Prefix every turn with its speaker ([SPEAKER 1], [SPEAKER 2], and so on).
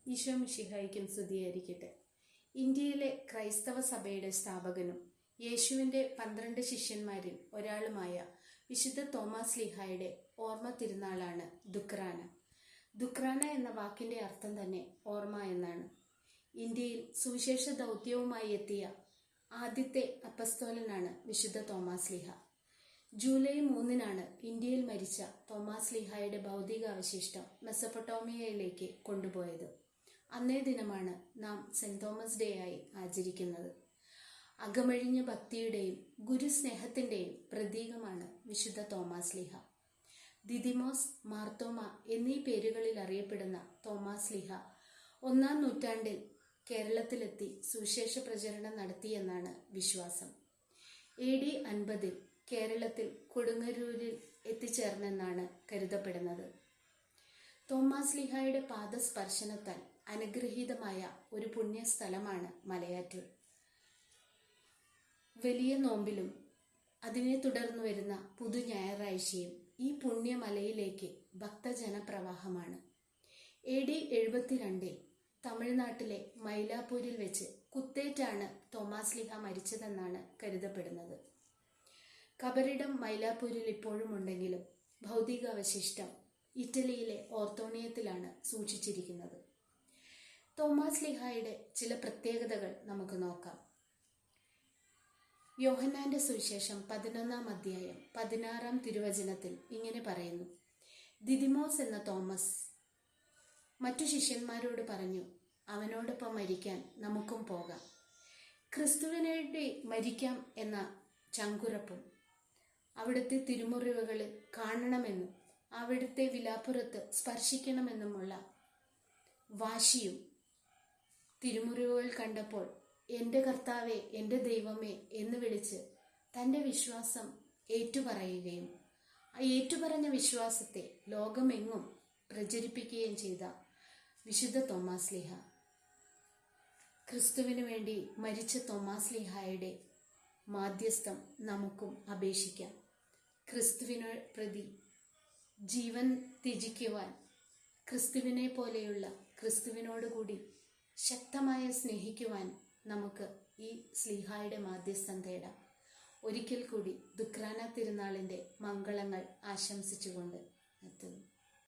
[SPEAKER 1] ഈശോ മിശിഹായ്ക്കും സ്തുതിയായിരിക്കട്ടെ. ഇന്ത്യയിലെ ക്രൈസ്തവ സഭയുടെ സ്ഥാപകനും യേശുവിൻ്റെ 12 ശിഷ്യന്മാരിൽ ഒരാളുമായ വിശുദ്ധ തോമാസ് ലീഹായുടെ ഓർമ്മ തിരുനാളാണ് ദുക്രാന. ദുക്രാന എന്ന വാക്കിൻ്റെ അർത്ഥം തന്നെ ഓർമ്മ എന്നാണ്. ഇന്ത്യയിൽ സുവിശേഷ ദൗത്യവുമായി എത്തിയ ആദ്യത്തെ അപ്പസ്തോലനാണ് വിശുദ്ധ തോമാസ് ലീഹ. ജൂലൈ 3 ഇന്ത്യയിൽ മരിച്ച തോമാസ് ലീഹായുടെ ഭൗതികാവശിഷ്ടം മെസപ്പൊട്ടോമിയയിലേക്ക് കൊണ്ടുപോയത്. അന്നേ ദിനമാണ് നാം സെന്റ് തോമസ് ഡേ ആയി ആചരിക്കുന്നത്. അകമഴിഞ്ഞ ഭക്തിയുടെയും ഗുരുസ്നേഹത്തിൻ്റെയും പ്രതീകമാണ് വിശുദ്ധ തോമാസ് ലീഹ. ദിദിമോസ്, മാർത്തോമ എന്നീ പേരുകളിൽ അറിയപ്പെടുന്ന തോമാസ് ലീഹ 1-ാം നൂറ്റാണ്ടിൽ കേരളത്തിലെത്തി സുവിശേഷ പ്രചരണം നടത്തിയെന്നാണ് വിശ്വാസം. AD 50 കേരളത്തിൽ കൊടുങ്ങല്ലൂരിൽ എത്തിച്ചേർന്നെന്നാണ് കരുതപ്പെടുന്നത്. തോമാസ് ലീഹായുടെ പാദസ്പർശനത്താൽ അനുഗ്രഹീതമായ ഒരു പുണ്യസ്ഥലമാണ് മലയാറ്റൂർ. വലിയ നോമ്പിലും അതിനെ തുടർന്നു വരുന്ന പുതു ഞായറാഴ്ചയും ഈ പുണ്യമലയിലേക്ക് ഭക്തജനപ്രവാഹമാണ്. AD 72 തമിഴ്നാട്ടിലെ മൈലാപ്പൂരിൽ വെച്ച് കുത്തേറ്റാണ് തോമാസ് ലീഹ മരിച്ചതെന്നാണ് കരുതപ്പെടുന്നത്. കബറിടം മൈലാപ്പൂരിൽ ഇപ്പോഴും ഉണ്ടെങ്കിലും ഭൗതികാവശിഷ്ടം ഇറ്റലിയിലെ ഓർത്തോണിയത്തിലാണ് സൂക്ഷിച്ചിരിക്കുന്നത്. തോമാസ് ലീഹായുടെ ചില പ്രത്യേകതകൾ നമുക്ക് നോക്കാം. യോഹന്നാന്റെ സുവിശേഷം 11-ാം അധ്യായം 16-ാം തിരുവചനത്തിൽ ഇങ്ങനെ പറയുന്നു: ദിദിമോസ് എന്ന തോമസ് മറ്റു ശിഷ്യന്മാരോട് പറഞ്ഞു, അവനോടൊപ്പം മരിക്കാൻ നമുക്കും പോകാം. ക്രിസ്തുവിനുവേണ്ടി മരിക്കാം എന്ന ചങ്കുറപ്പും അവിടുത്തെ തിരുമുറിവുകൾ കാണണമെന്നും അവിടുത്തെ വിലാപ്പുറത്ത് സ്പർശിക്കണമെന്നുമുള്ള വാശിയും തിരുമുറിവുകൾ കണ്ടപ്പോൾ എൻ്റെ കർത്താവേ, എൻ്റെ ദൈവമേ എന്ന് വിളിച്ച് തൻ്റെ വിശ്വാസം ഏറ്റുപറയുകയും ആ ഏറ്റുപറഞ്ഞ വിശ്വാസത്തെ ലോകമെങ്ങും പ്രചരിപ്പിക്കുകയും ചെയ്ത വിശുദ്ധ തോമാസ് ലീഹ. ക്രിസ്തുവിന് വേണ്ടി മരിച്ച തോമാസ് ലീഹായുടെ മാധ്യസ്ഥം നമുക്കും അപേക്ഷിക്കാം. ക്രിസ്തുവിനെ പ്രതി ജീവൻ ത്യജിക്കുവാൻ, ക്രിസ്തുവിനെ പോലെയുള്ള ക്രിസ്തുവിനോടുകൂടി ശക്തമായി സ്നേഹിക്കുവാൻ നമുക്ക് ഈ സ്ലീഹായുടെ മാധ്യസ്ഥം തേടാം. ഒരിക്കൽ കൂടി ദുക്രാന തിരുനാളിൻ്റെ മംഗളങ്ങൾ ആശംസിച്ചുകൊണ്ട് നിർത്തുന്നു.